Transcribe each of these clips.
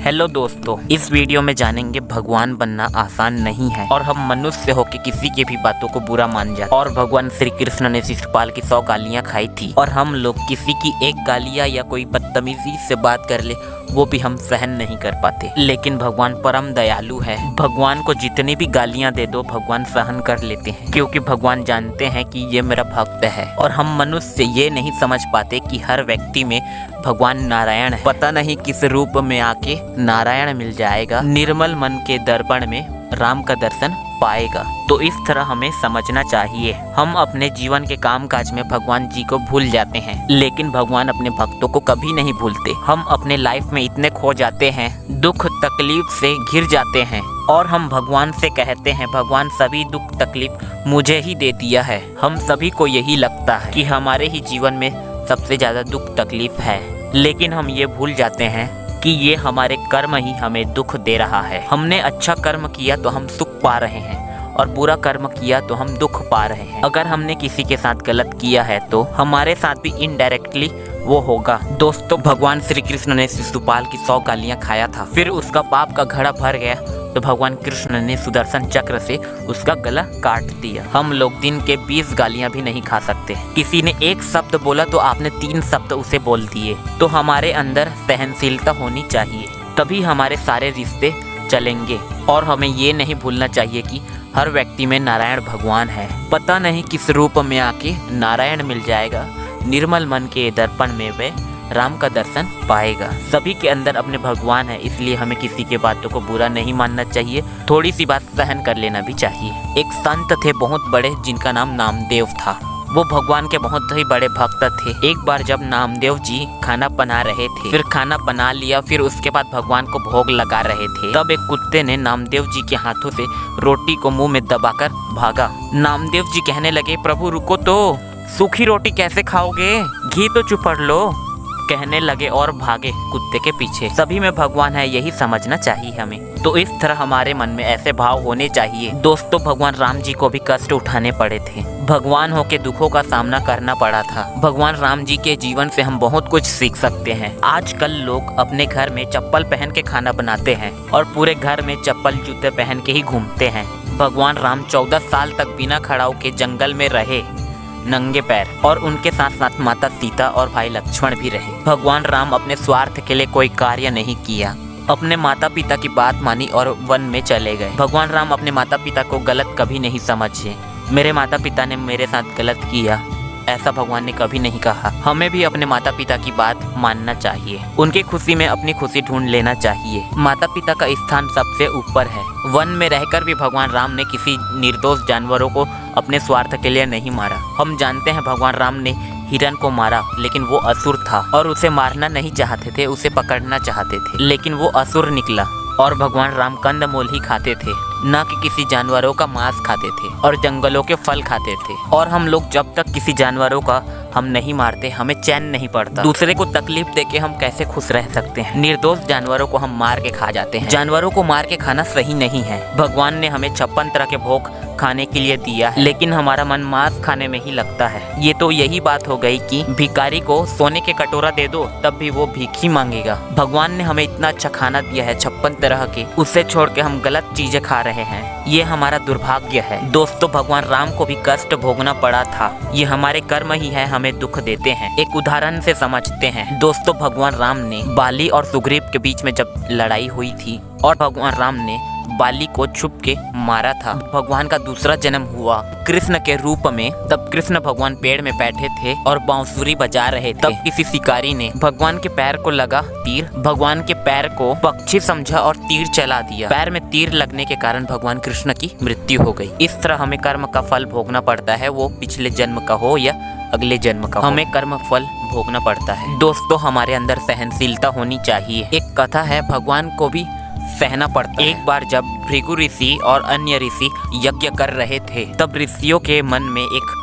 Hello दोस्तों, इस video में जानेंगे भगवान बनना आसान नहीं है और हम मनुष्य होकर किसी की भी बातों को बुरा मान जाते। और भगवान श्री कृष्ण ने शिशुपाल की 100 गालियां खाई थी और हम लोग किसी की एक गालियां या कोई बदतमीजी से बात कर ले वो भी हम सहन नहीं कर पाते। लेकिन भगवान परम दयालु है। भगवान को जितनी भी गालियां दे दो भगवान सहन कर लेते हैं, क्योंकि भगवान जानते हैं कि ये मेरा भक्त है। और हम मनुष्य ये नहीं समझ पाते कि हर व्यक्ति में भगवान नारायण है। पता नहीं किस रूप में आके नारायण मिल जाएगा, निर्मल मन के दर्पण में राम का दर्शन पाएगा। तो इस तरह हमें समझना चाहिए। हम अपने जीवन के कामकाज में भगवान जी को भूल जाते हैं, लेकिन भगवान अपने भक्तों को कभी नहीं भूलते। हम अपने लाइफ में इतने खो जाते हैं, दुख तकलीफ से घिर जाते हैं और हम भगवान से कहते हैं भगवान सभी दुख तकलीफ मुझे ही दे दिया है। हम सभी को यही लगता है कि हमारे ही जीवन में सबसे ज्यादा दुख तकलीफ है, लेकिन हम ये भूल जाते हैं कि ये हमारे कर्म ही हमें दुख दे रहा है। हमने अच्छा कर्म किया तो हम सुख पा रहे हैं और बुरा कर्म किया तो हम दुख पा रहे हैं। अगर हमने किसी के साथ गलत किया है तो हमारे साथ भी इनडायरेक्टली वो होगा। दोस्तों, भगवान श्री कृष्ण ने शिशुपाल की 100 गालियां खाया था, फिर उसका पाप का घड़ा भर गया तो भगवान कृष्ण ने सुदर्शन चक्र से उसका गला काट दिया। हम लोग दिन के 20 गालियां भी नहीं खा सकते। किसी ने एक शब्द बोला तो आपने 3 शब्द उसे बोल दिए। तो हमारे अंदर सहनशीलता होनी चाहिए, तभी हमारे सारे रिश्ते चलेंगे। और हमें ये नहीं भूलना चाहिए कि हर व्यक्ति में नारायण भगवान है। पता नहीं किस रूप में आके नारायण मिल जाएगा, निर्मल मन के दर्पण में वे राम का दर्शन पाएगा। सभी के अंदर अपने भगवान है, इसलिए हमें किसी के बातों को बुरा नहीं मानना चाहिए, थोड़ी सी बात सहन कर लेना भी चाहिए। एक संत थे बहुत बड़े, जिनका नाम नामदेव था। वो भगवान के बहुत ही बड़े भक्त थे। एक बार जब नामदेव जी खाना बना रहे थे, फिर खाना बना लिया, फिर उसके बाद भगवान को भोग लगा रहे थे, तब एक कुत्ते ने नामदेव जी के हाथों से रोटी को मुंह में दबाकर भागा। नामदेव जी कहने लगे, प्रभु रुको तो, सूखी रोटी कैसे खाओगे, घी तो चुपड़ लो, कहने लगे और भागे कुत्ते के पीछे। सभी में भगवान है, यही समझना चाहिए हमें। तो इस तरह हमारे मन में ऐसे भाव होने चाहिए। दोस्तों, भगवान राम जी को भी कष्ट उठाने पड़े थे, भगवान होके दुखों का सामना करना पड़ा था। भगवान राम जी के जीवन से हम बहुत कुछ सीख सकते हैं। आजकल लोग अपने घर में चप्पल पहन के खाना बनाते हैं और पूरे घर में चप्पल जूते पहन के ही घूमते हैं। भगवान राम 14 साल तक बिना खड़ाऊ के जंगल में रहे, नंगे पैर, और उनके साथ साथ माता सीता और भाई लक्ष्मण भी रहे। भगवान राम अपने स्वार्थ के लिए कोई कार्य नहीं किया, अपने माता पिता की बात मानी और वन में चले गए। भगवान राम अपने माता पिता को गलत कभी नहीं समझे। मेरे माता पिता ने मेरे साथ गलत किया, ऐसा भगवान ने कभी नहीं कहा। हमें भी अपने माता पिता की बात मानना चाहिए, उनकी खुशी में अपनी खुशी ढूंढ लेना चाहिए। माता पिता का स्थान सबसे ऊपर है। वन में रहकर भी भगवान राम ने किसी निर्दोष जानवरों को अपने स्वार्थ के लिए नहीं मारा। हम जानते हैं भगवान राम ने हिरण को मारा, लेकिन वो असुर था और उसे मारना नहीं चाहते थे, उसे पकड़ना चाहते थे, लेकिन वो असुर निकला। और भगवान राम कंदमूल ही खाते थे, न कि किसी जानवरों का मांस खाते थे और जंगलों के फल खाते थे। और हम लोग जब तक किसी जानवरों का हम नहीं मारते, हमें चैन नहीं पड़ता। दूसरे को तकलीफ देके हम कैसे खुश रह सकते हैं। निर्दोष जानवरों को हम मार के खा जाते हैं। जानवरों को मार के खाना सही नहीं है। भगवान ने हमें 56 तरह के भोग खाने के लिए दिया है, लेकिन हमारा मन मांस खाने में ही लगता है। ये तो यही बात हो गई कि भिखारी को सोने के कटोरा दे दो तब भी वो भीख ही मांगेगा। भगवान ने हमें इतना अच्छा खाना दिया है 56 तरह के, उसे छोड़ के हम गलत चीजें खा रहे हैं। ये हमारा दुर्भाग्य है। दोस्तों, भगवान राम को भी कष्ट भोगना पड़ा था। ये हमारे कर्म ही है, हमें दुख देते हैं। एक उदाहरण से समझते हैं। दोस्तों, भगवान राम ने बाली और सुग्रीव के बीच में जब लड़ाई हुई थी और भगवान राम ने बाली को छुप के मारा था, भगवान का दूसरा जन्म हुआ कृष्ण के रूप में। तब कृष्ण भगवान पेड़ में बैठे थे और बांसुरी बजा रहे थे। तब किसी शिकारी ने भगवान के पैर को लगा तीर, भगवान के पैर को पक्षी समझा और तीर चला दिया। पैर में तीर लगने के कारण भगवान कृष्ण की मृत्यु हो गई। इस तरह हमें कर्म का फल भोगना पड़ता है, वो पिछले जन्म का हो या अगले जन्म का, हमें कर्म फल भोगना पड़ता है। दोस्तों, हमारे अंदर सहनशीलता होनी चाहिए। एक कथा है, भगवान को भी सहना पड़ता है। एक बार जब भृगु ऋषि और अन्य ऋषि यज्ञ कर रहे थे, तब ऋषियों के मन में एक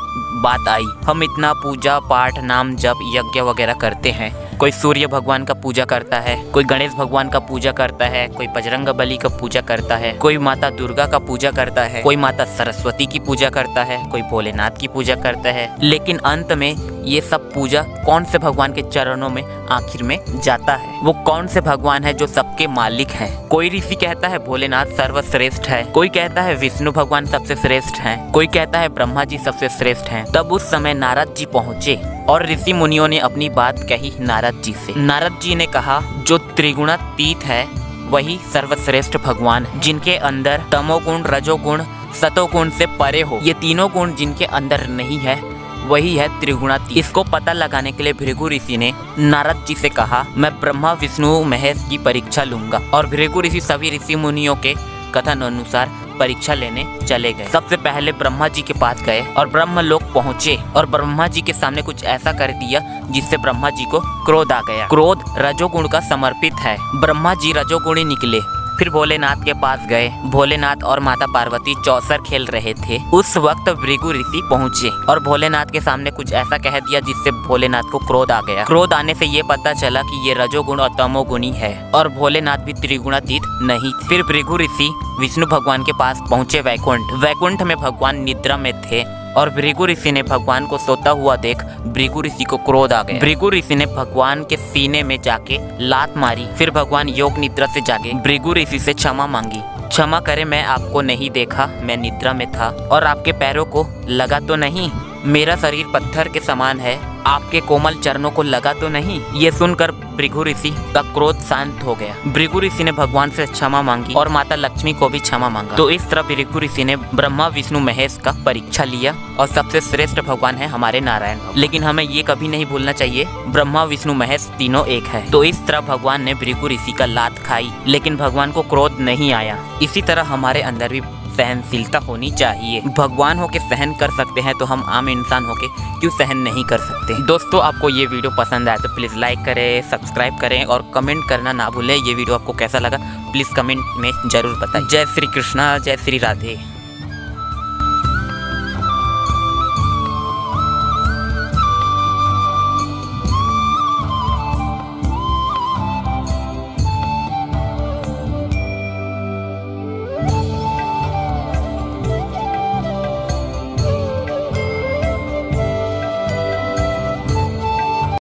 बात आई, हम इतना पूजा पाठ नाम जप यज्ञ वगैरह करते हैं, कोई सूर्य भगवान का पूजा करता है, कोई गणेश भगवान का पूजा करता है, कोई बजरंग बली का पूजा करता है, कोई माता दुर्गा का पूजा करता है, कोई माता सरस्वती की पूजा करता है, कोई भोलेनाथ की पूजा करता है, लेकिन अंत में ये सब पूजा कौन से भगवान के चरणों में आखिर में जाता है? वो कौन से भगवान है जो सबके मालिक हैं? कोई ऋषि कहता है भोलेनाथ सर्वश्रेष्ठ है, कोई कहता है विष्णु भगवान सबसे श्रेष्ठ हैं, कोई कहता है ब्रह्मा जी सबसे श्रेष्ठ हैं। तब उस समय नारद जी पहुँचे और ऋषि मुनियों ने अपनी बात कही नारद जी से। नारद जी ने कहा जो त्रिगुणातीत है वही सर्वश्रेष्ठ भगवान है, जिनके अंदर तमोगुण, रजोगुण, सतोगुण से परे हो। ये तीनों गुण जिनके अंदर नहीं है वही है त्रिगुणातीत। इसको पता लगाने के लिए भृगु ऋषि ने नारद जी से कहा मैं ब्रह्मा विष्णु महेश की परीक्षा लूंगा। और भृगु ऋषि सभी ऋषि मुनियों के कथन अनुसार परीक्षा लेने चले गए। सबसे पहले ब्रह्मा जी के पास गए और ब्रह्म लोक पहुँचे और ब्रह्मा जी के सामने कुछ ऐसा कर दिया जिससे ब्रह्मा जी को क्रोध आ गया। क्रोध रजोगुण का समर्पित है। ब्रह्मा जी रजोगुणी निकले। फिर भोलेनाथ के पास गए। भोलेनाथ और माता पार्वती चौसर खेल रहे थे। उस वक्त भृगु ऋषि पहुँचे और भोलेनाथ के सामने कुछ ऐसा कह दिया जिससे भोलेनाथ को क्रोध आ गया। क्रोध आने से ये पता चला कि ये रजोगुण और तमोगुणी है और भोलेनाथ भी त्रिगुणातीत नहीं। फिर भृगु ऋषि विष्णु भगवान के पास पहुँचे वैकुंठ। वैकुंठ में भगवान निद्रा में थे और भृगु ऋषि ने भगवान को सोता हुआ देख भृगु ऋषि को क्रोध आ गया। भृगु ऋषि ने भगवान के सीने में जाके लात मारी। फिर भगवान योग निद्रा से जागे। भृगु ऋषि से क्षमा मांगी। क्षमा करे, मैं आपको नहीं देखा, मैं निद्रा में था और आपके पैरों को लगा तो नहीं? मेरा शरीर पत्थर के समान है, आपके कोमल चरणों को लगा तो नहीं? ये सुनकर भृगु ऋषि का क्रोध शांत हो गया। भृगु ऋषि ने भगवान से क्षमा मांगी और माता लक्ष्मी को भी क्षमा मांगा। तो इस तरह भृगु ऋषि ने ब्रह्मा विष्णु महेश का परीक्षा लिया और सबसे श्रेष्ठ भगवान है हमारे नारायण। लेकिन हमें ये कभी नहीं भूलना चाहिए ब्रह्मा विष्णु महेश तीनों एक है। तो इस तरह भगवान ने भृगु ऋषि का लात खाई लेकिन भगवान को क्रोध नहीं आया। इसी तरह हमारे अंदर भी सहनशीलता होनी चाहिए। भगवान होके सहन कर सकते हैं तो हम आम इंसान होके क्यों सहन नहीं कर सकते? दोस्तों आपको ये वीडियो पसंद आया तो प्लीज़ लाइक करें, सब्सक्राइब करें और कमेंट करना ना भूलें। ये वीडियो आपको कैसा लगा प्लीज़ कमेंट में ज़रूर बताएं। जय श्री कृष्णा, जय श्री राधे।